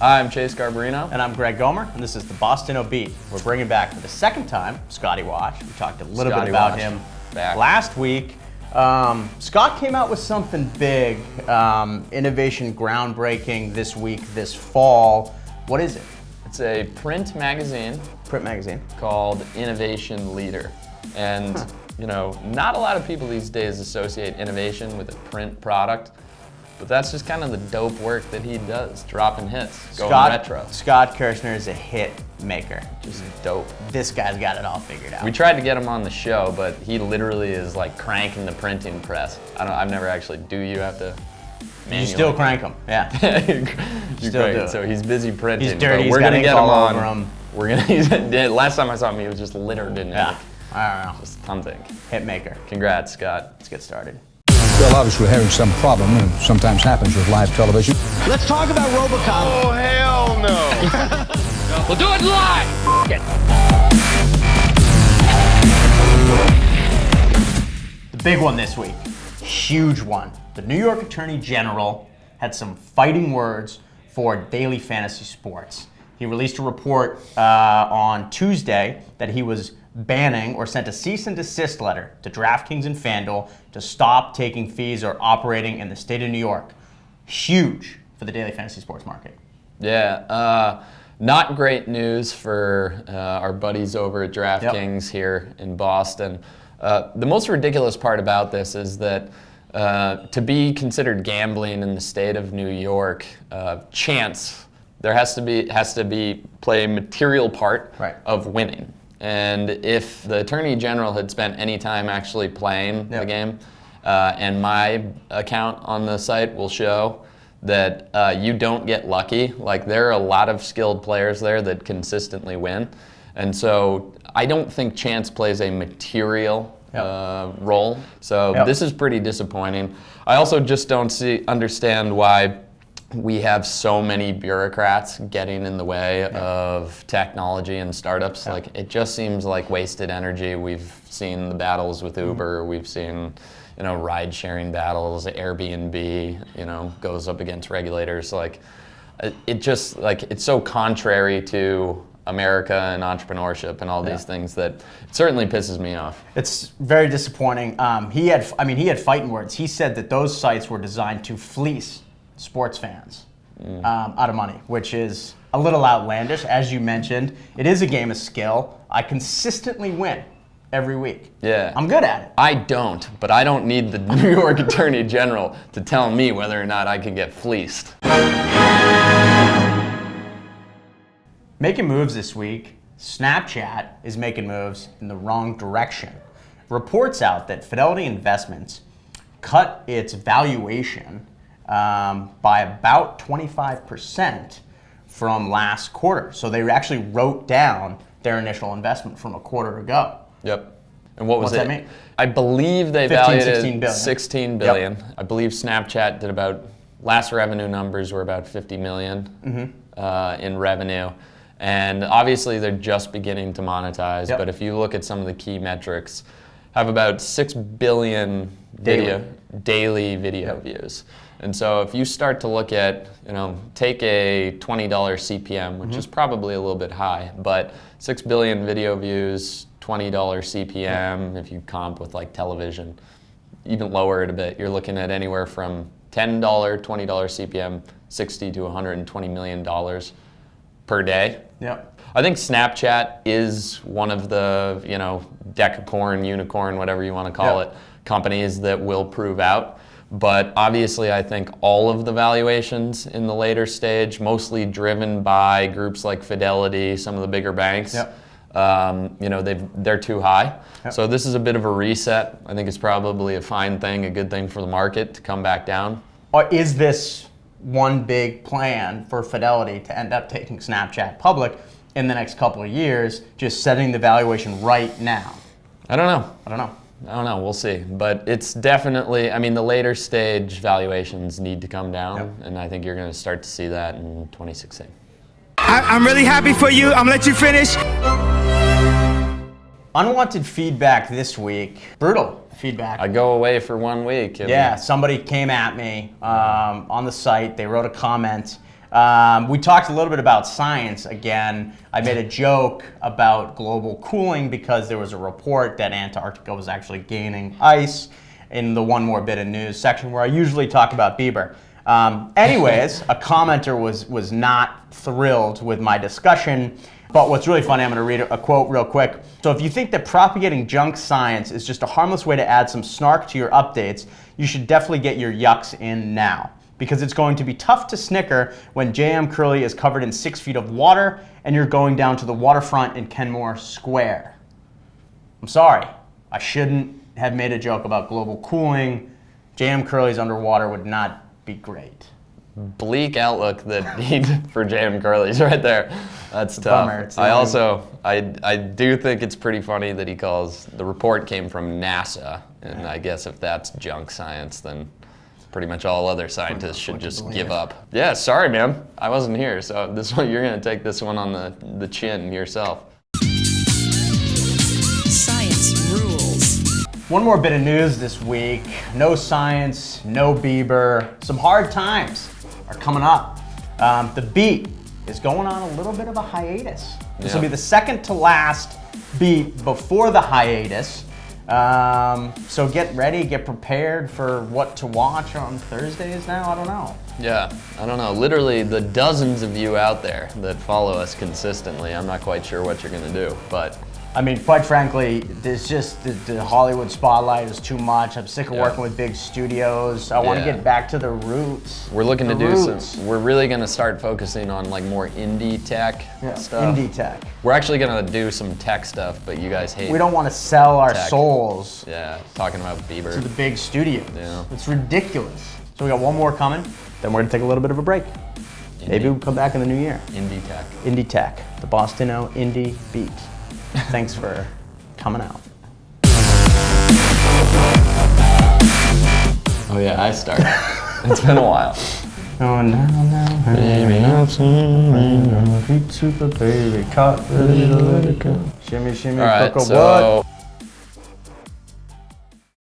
I'm Chase Garbarino. And I'm Greg Gomer, and this is the BostInno Beat. We're bringing back for the second time Scotty Wash. We talked a little bit about him last week. Scott came out with something big, innovation, groundbreaking this week, this fall. What is it? It's a print magazine. Print magazine. Called Innovation Leader. And, you know, not a lot of people these days associate innovation with a print product. But that's just kind of the dope work that he does, dropping hits, going retro. Scott Kirshner is a hit maker. Just dope. This guy's got it all figured out. We tried to get him on the show, but he literally is like cranking the printing press. I've never actually, do you have to manually? You still crank them, yeah. You still do. So he's busy printing. He's dirty, we're gonna get him on. Over him. We're gonna, last time I saw him, he was just littered in ink. I don't know. Just tons of ink. Hit maker. Congrats, Scott. Let's get started. Well, obviously we're having some problem, and sometimes happens with live television. Let's talk about RoboCop. Oh, hell no. We'll do it live. The big one this week, huge one. The New York Attorney General had some fighting words for daily fantasy sports. He released a report on Tuesday that he was banning or sent a cease and desist letter to DraftKings and FanDuel to stop taking fees or operating in the state of New York. Huge for the daily fantasy sports market. Yeah, not great news for our buddies over at DraftKings here in Boston. The most ridiculous part about this is that to be considered gambling in the state of New York, chance, there has to be play a material part of winning. And if the Attorney General had spent any time actually playing the game, and my account on the site will show that you don't get lucky. Like, there are a lot of skilled players there that consistently win. And so I don't think chance plays a material role. So this is pretty disappointing. I also just don't understand why we have so many bureaucrats getting in the way of technology and startups. Like, it just seems like wasted energy. We've seen the battles with Uber. We've seen, ride-sharing battles. Airbnb, goes up against regulators. Like, it's so contrary to America and entrepreneurship and all these things that it certainly pisses me off. It's very disappointing. He had fighting words. He said that those sites were designed to fleece sports fans out of money, which is a little outlandish. As you mentioned, it is a game of skill. I consistently win every week. Yeah. I'm good at it. I don't, but I don't need the New York Attorney General to tell me whether or not I can get fleeced. Making moves this week, Snapchat is making moves in the wrong direction. Reports out that Fidelity Investments cut its valuation by about 25% from last quarter. So they actually wrote down their initial investment from a quarter ago. Yep. And what's that mean? I believe they valued it 16 billion. Yep. I believe Snapchat did last revenue numbers were about 50 million in revenue. And obviously they're just beginning to monetize, but if you look at some of the key metrics, have about 6 billion daily video views. And so if you start to look at, take a $20 CPM, which is probably a little bit high, but 6 billion video views, $20 CPM, if you comp with like television, even lower it a bit, you're looking at anywhere from $10, $20 CPM, $60 to $120 million per day. Yep. I think Snapchat is one of the, decacorn, unicorn, whatever you want to call it, companies that will prove out. But obviously, I think all of the valuations in the later stage, mostly driven by groups like Fidelity, some of the bigger banks, they're too high. Yep. So this is a bit of a reset. I think it's probably a fine thing, a good thing for the market to come back down. Or is this one big plan for Fidelity to end up taking Snapchat public in the next couple of years, just setting the valuation right now? I don't know. I don't know. We'll see. But it's definitely, the later stage valuations need to come down, and I think you're going to start to see that in 2016. I'm really happy for you. I'm going to let you finish. Unwanted feedback this week. Brutal feedback. I go away for 1 week. Yeah, somebody came at me on the site. They wrote a comment We talked a little bit about science again. I made a joke about global cooling because there was a report that Antarctica was actually gaining ice in the One More Bit of News section where I usually talk about Bieber. Anyways, a commenter was not thrilled with my discussion. But what's really funny, I'm going to read a quote real quick. So if you think that propagating junk science is just a harmless way to add some snark to your updates, you should definitely get your yucks in now. Because it's going to be tough to snicker when JM Curley is covered in 6 feet of water and you're going down to the waterfront in Kenmore Square. I'm sorry. I shouldn't have made a joke about global cooling. JM Curley's underwater would not be great. Bleak outlook that he for JM Curley's right there. That's tough. Bummer. I do think it's pretty funny that he calls the report came from NASA, and I guess if that's junk science, then pretty much all other scientists should just give up. Yeah, sorry, man. I wasn't here, so this one you're gonna take this one on the chin yourself. Science rules. One more bit of news this week. No science, no Bieber. Some hard times are coming up. The beat is going on a little bit of a hiatus. This will be the second to last beat before the hiatus. So get ready, get prepared for what to watch on Thursdays now. I don't know. Yeah, I don't know. Literally the dozens of you out there that follow us consistently, I'm not quite sure what you're gonna do, but I mean, quite frankly, there's just the Hollywood spotlight is too much. I'm sick of working with big studios. I want to get back to the roots. We're looking to do some. We're really going to start focusing on like more indie tech stuff. Indie tech. We're actually going to do some tech stuff, but you guys hate. We don't want to sell our tech. souls. Yeah, talking about Bieber. To the big studios. Yeah. It's ridiculous. So we got one more coming. Then we're going to take a little bit of a break. Maybe we'll come back in the new year. Indie tech. Indie tech. The BostInno Indie Beat. Thanks for coming out. Oh yeah, I started. It's been a while. Oh no, baby, I'm super baby, caught, ready to let it go. Shimmy, shimmy, All right, cocoa, so what?